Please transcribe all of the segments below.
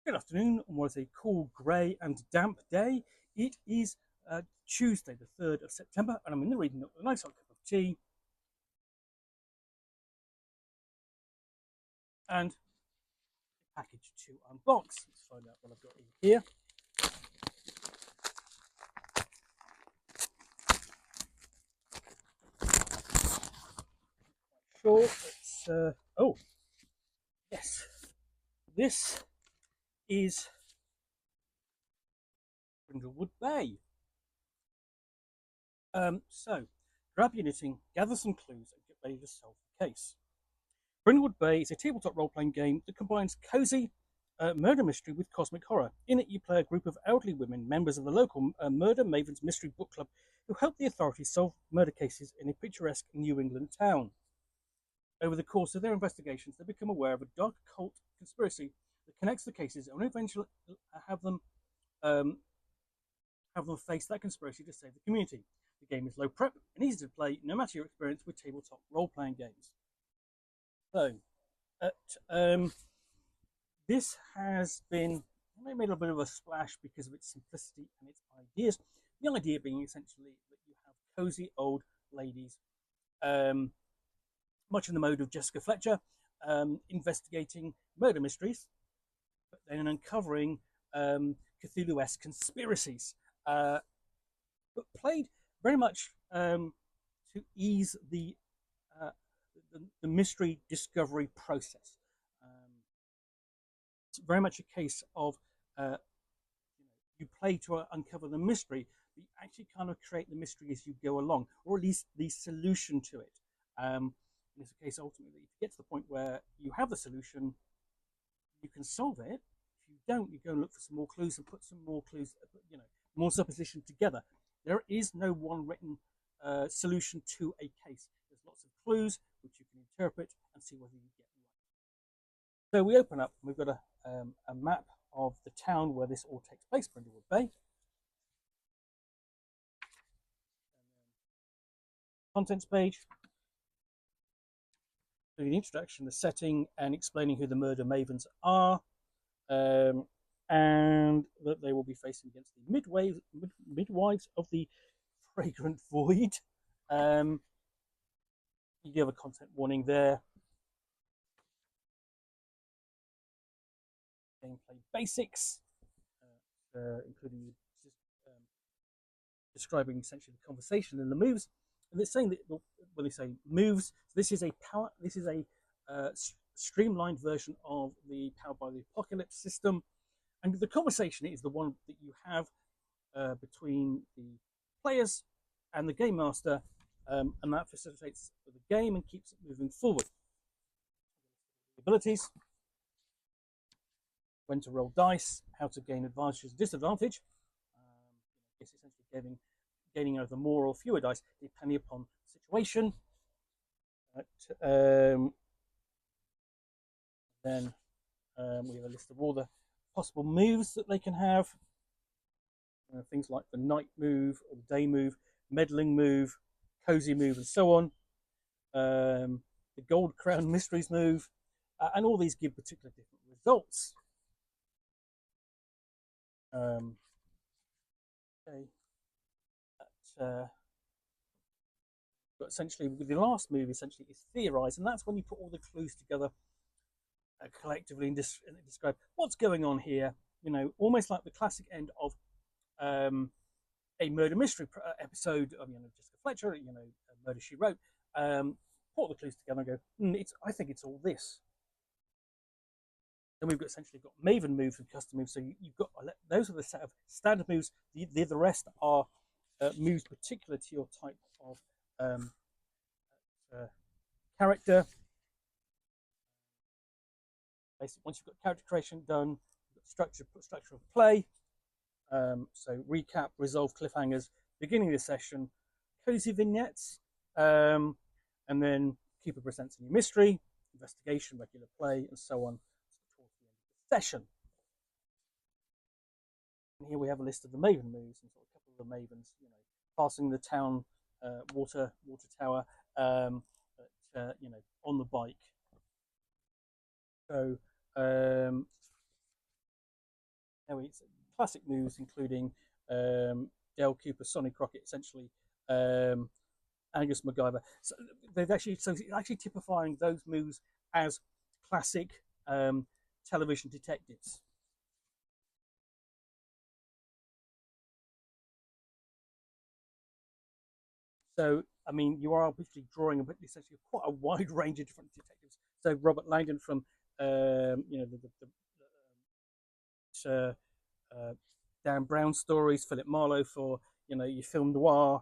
Good afternoon on what is a cool, grey and damp day. It is Tuesday, the 3rd of September, and I'm in the reading of a nice hot cup of tea and a package to unbox. Let's find out what I've got in here. Sure, it's oh yes, this is Brindlewood Bay. So grab your knitting, gather some clues, and get ready to solve the case. Brindlewood Bay is a tabletop role-playing game that combines cozy murder mystery with cosmic horror. In it, you play a group of elderly women, members of the local Murder Mavens Mystery Book Club, who help the authorities solve murder cases in a picturesque New England town. Over the course of their investigations, they become aware of a dark occult conspiracy that connects the cases and eventually have them face that conspiracy to save the community. The game is low prep and easy to play, no matter your experience with tabletop role-playing games. So, this has been made a little bit of a splash because of its simplicity and its ideas. The idea being essentially that you have cozy old ladies, much in the mode of Jessica Fletcher, investigating murder mysteries, but then uncovering Cthulhu-esque conspiracies, but played very much to ease the mystery discovery process. It's very much a case of you play to uncover the mystery, but you actually kind of create the mystery as you go along, or at least the solution to it. In this case, ultimately, if you get to the point where you have the solution, you can solve it. If you don't, you go and look for some more clues and put some more clues, more supposition together. There is no one written solution to a case. There's lots of clues which you can interpret and see whether you get right. So we open up, and we've got a map of the town where this all takes place, Brindlewood Bay. Contents page. So the introduction, the setting, and explaining who the murder mavens are, and that they will be facing against the midwives of the fragrant void. You give a content warning there. Gameplay basics, including describing essentially the conversation and the moves. And it's saying that when they say moves, this is a streamlined version of the Powered by the Apocalypse system, and the conversation is the one that you have between the players and the game master, and that facilitates the game and keeps it moving forward. Abilities, when to roll dice, how to gain advantage and disadvantage. It's essentially gaining either more or fewer dice depending upon the situation. Then we have a list of all the possible moves that they can have. Things like the night move or the day move, meddling move, cozy move, and so on. The gold crown mysteries move, and all these give particular different results. Okay. But essentially, the last move essentially is theorize, and that's when you put all the clues together collectively and describe what's going on here. Almost like the classic end of a murder mystery episode of Jessica Fletcher, Murder She Wrote. Put all the clues together and go, I think it's all this. Then we've essentially got Maven moves and custom moves. So you've got those are the set of standard moves. The rest are moves particular to your type of character. Basically, once you've got character creation done, you've got structure of play. So recap, resolve, cliffhangers, beginning of the session, cozy vignettes, and then keeper presents a new mystery, investigation, regular play, and so on towards the end of the session. And here we have a list of the Maven moves, and sort of a couple of the Mavens, passing the town water tower, on the bike. So Now it's classic moves, including Dale Cooper, Sonny Crockett, essentially um, Angus MacGyver. So it's actually typifying those moves as classic television detectives. So, I mean, you are obviously drawing essentially quite a wide range of different detectives. So, Robert Langdon from, the uh, Dan Brown stories, Philip Marlowe for, your film noir,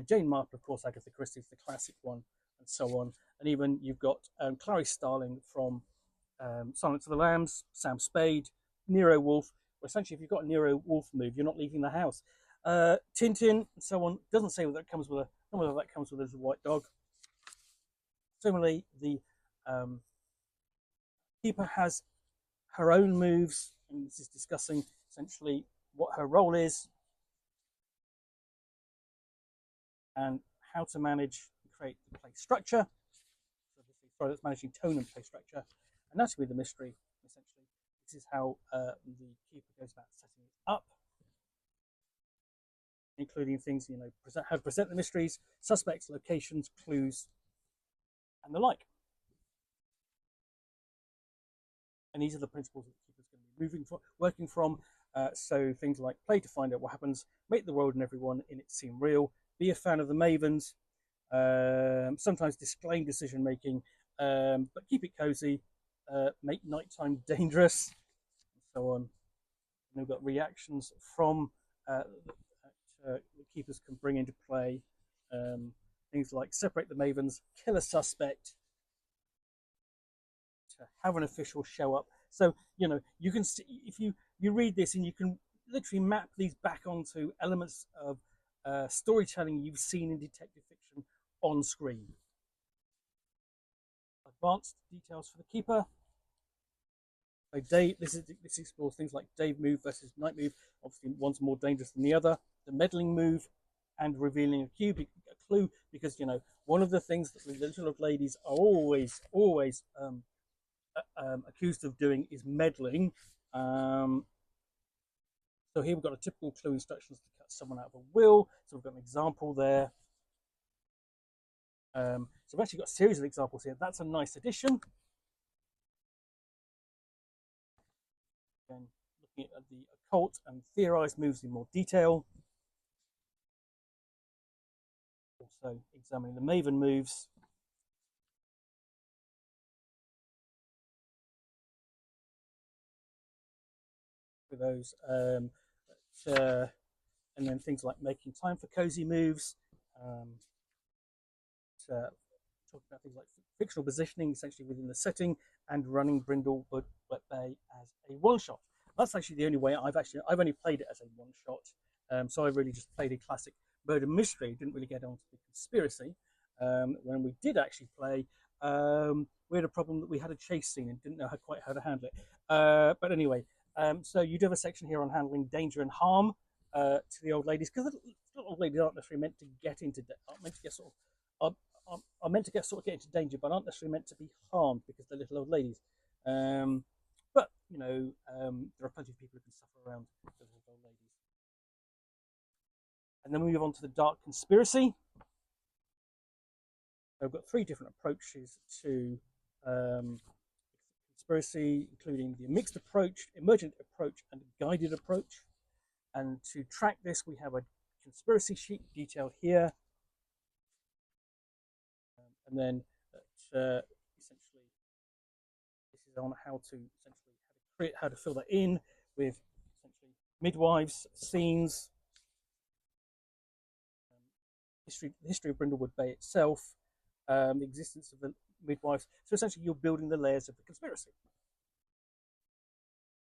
Jane Marple, of course, Agatha Christie's the classic one, and so on. And even you've got Clarice Starling from Silence of the Lambs, Sam Spade, Nero Wolfe. Well, essentially, if you've got a Nero Wolfe move, you're not leaving the house. Tintin, and so on. Doesn't say whether that comes with whether that comes with a white dog. Similarly, the um, keeper has her own moves, and this is discussing essentially what her role is and how to manage and create the play structure. So that's managing tone and play structure, and that's with the mystery. Essentially, this is how the keeper goes about setting it up, including things how to present the mysteries, suspects, locations, clues, and the like. And these are the principles that the keeper's going to be working from. So things like play to find out what happens, make the world and everyone in it seem real, be a fan of the Mavens, sometimes disclaim decision making, but keep it cozy, make nighttime dangerous, and so on. And we've got reactions from the keepers can bring into play. Things like separate the Mavens, kill a suspect, to have an official show up. So you can see if you read this and you can literally map these back onto elements of storytelling you've seen in detective fiction on screen. Advanced details for the keeper. So this explores things like Dave move versus night move. Obviously, one's more dangerous than the other. The meddling move and revealing a clue, because one of the things that the little old ladies are always accused of doing is meddling. So here we've got a typical clue instructions to cut someone out of a will. So we've got an example there. So we've actually got a series of examples here. That's a nice addition. Again, looking at the occult and theorized moves in more detail. Also examining the Maven moves. For those, and then things like making time for cozy moves. Talking about things like fictional positioning, essentially within the setting, and running Brindlewood Bay as a one shot. That's actually the only way I've only played it as a one shot. So I really just played a classic murder mystery. Didn't really get onto the conspiracy. When we did actually play, we had a problem that we had a chase scene and didn't know quite how to handle it. But anyway, so you do have a section here on handling danger and harm to the old ladies, because the old ladies aren't necessarily meant to get aren't meant to get are meant to get into danger, but aren't necessarily meant to be harmed because they're little old ladies. But there are plenty of people who can suffer around those old ladies. And then we move on to the dark conspiracy. So we've got three different approaches to conspiracy, including the mixed approach, emergent approach, and guided approach. And to track this, we have a conspiracy sheet detailed here. And then essentially this is on how to how to fill that in with essentially midwives, scenes, history of Brindlewood Bay itself, the existence of the midwives. So essentially you're building the layers of the conspiracy.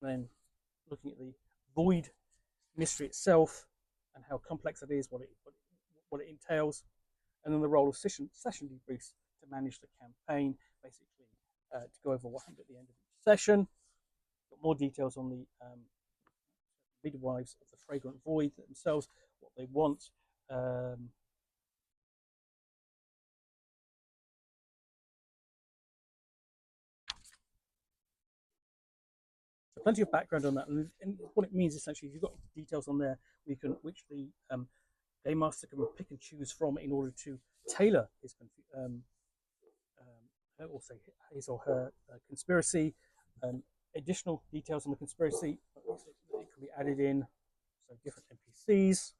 And then looking at the void mystery itself and how complex it is, what it entails, and then the role of session debriefs to manage the campaign, basically to go over what happened at the end of each session. Got more details on the midwives of the fragrant void themselves, what they want. plenty of background on that, and what it means essentially, you've got details on there which the game master can pick and choose from in order to tailor his also his or her conspiracy. Additional details on the conspiracy it can be added in, so different NPCs.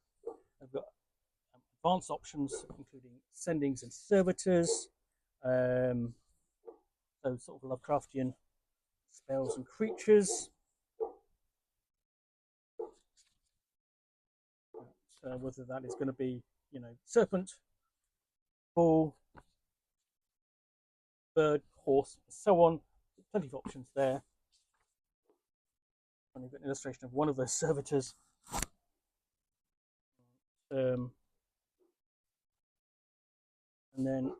I've got advanced options including sendings and servitors, so sort of Lovecraftian spells and creatures. Whether that is going to be, serpent, bull, bird, horse, and so on. Plenty of options there. And we've got an illustration of one of those servitors. And then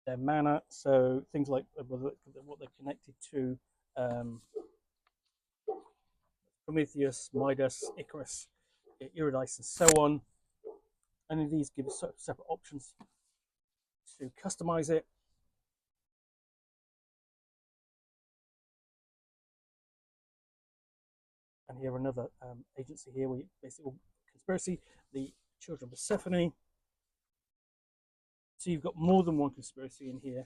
their mana, so things like what they're connected to, Prometheus, Midas, Icarus, Iridice, and so on. Any of these give us separate options to customize it. And here another agency here, we basically conspiracy, the children of Persephone. So you've got more than one conspiracy in here.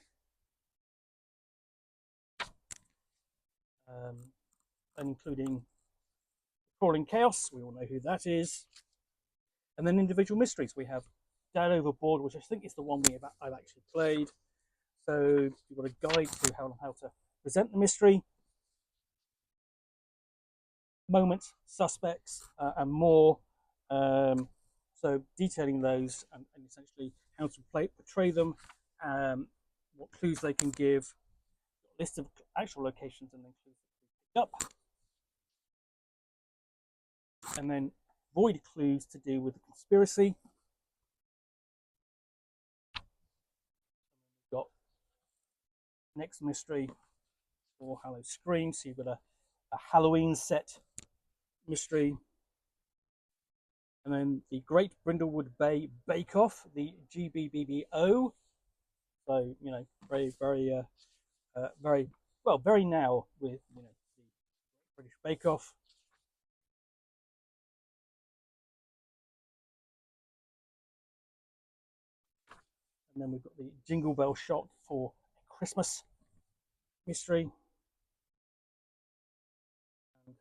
And including Crawling Chaos, we all know who that is. And then individual mysteries. We have Dad Overboard, which I think is the one I've actually played. So you've got a guide to how to present the mystery, moments, suspects, and more. So detailing those and essentially how to portray them, what clues they can give, a list of actual locations and then clues that we picked up. And then void clues to do with the conspiracy. We've got next mystery for Hallow Scream. So you've got a Halloween set mystery. And then the Great Brindlewood Bay Bake Off, the GBBBO. So, very, very, very now with, the British Bake Off. And then we've got the Jingle Bell Shot for Christmas mystery. And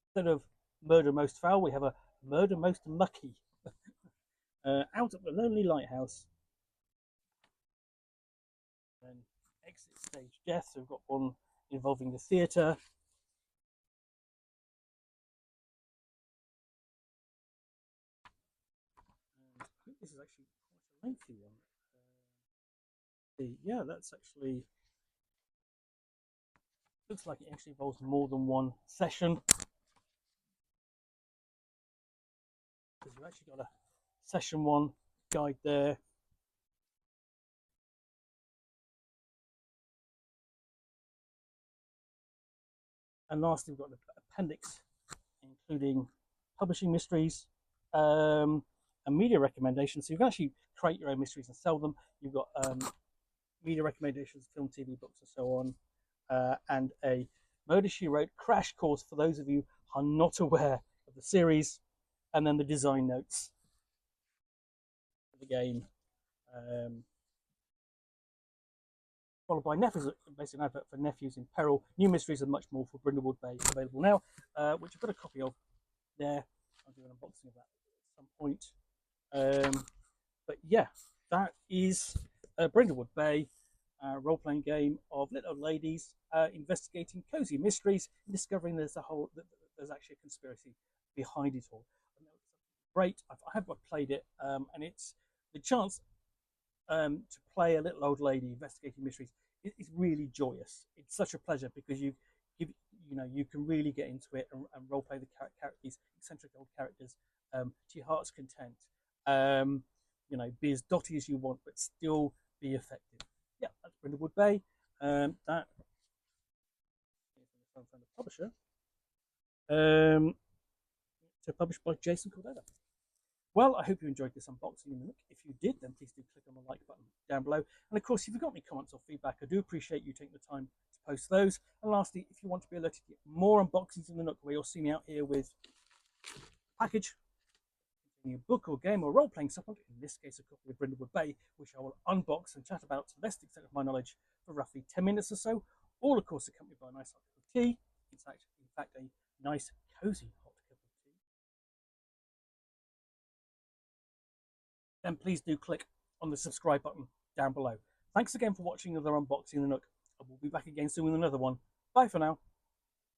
instead of Murder Most Foul, we have a Murder Most Mucky. Out of the Lonely Lighthouse. And Exit Stage Death, so we've got one involving the theatre. I think this is actually quite a lengthy one. Yeah, that's actually, looks like it actually involves more than one session. Because you've actually got a session 1 guide there. And lastly, we've got an appendix, including publishing mysteries and media recommendations. So you can actually create your own mysteries and sell them. You've got media recommendations, film, TV, books, and so on. And a Murder, She Wrote crash course for those of you who are not aware of the series. And then the design notes for the game. Followed by Nephews, basically an advert for Nephews in Peril. New mysteries and much more for Brindlewood Bay available now, which I've got a copy of there. I'll do an unboxing of that at some point. But yeah, that is Brindlewood Bay, role-playing game of little ladies investigating cozy mysteries and discovering there's actually a conspiracy behind it all. Great. I have played it, and it's the chance to play a little old lady investigating mysteries is really joyous. It's such a pleasure because you can really get into it and role play the characters, eccentric old characters, to your heart's content. Be as dotty as you want, but still be effective. Yeah, that's Brindlewood Bay. That is from the publisher. So published by Jason Cordova. Well, I hope you enjoyed this unboxing in the Nook. If you did, then please do click on the like button down below. And of course, if you've got any comments or feedback, I do appreciate you taking the time to post those. And And lastly, if you want to be alerted to more unboxings in the Nook, where you'll see me out here with a package, a book or game or role-playing supplement, in this case a copy of Brindlewood Bay, which I will unbox and chat about to the best extent of my knowledge for roughly 10 minutes or so, all of course accompanied by a nice hot cup of tea, in fact a nice cosy hot cup of tea. Then please do click on the subscribe button down below. Thanks again for watching another unboxing in the Nook. I will be back again soon with another one. Bye for now.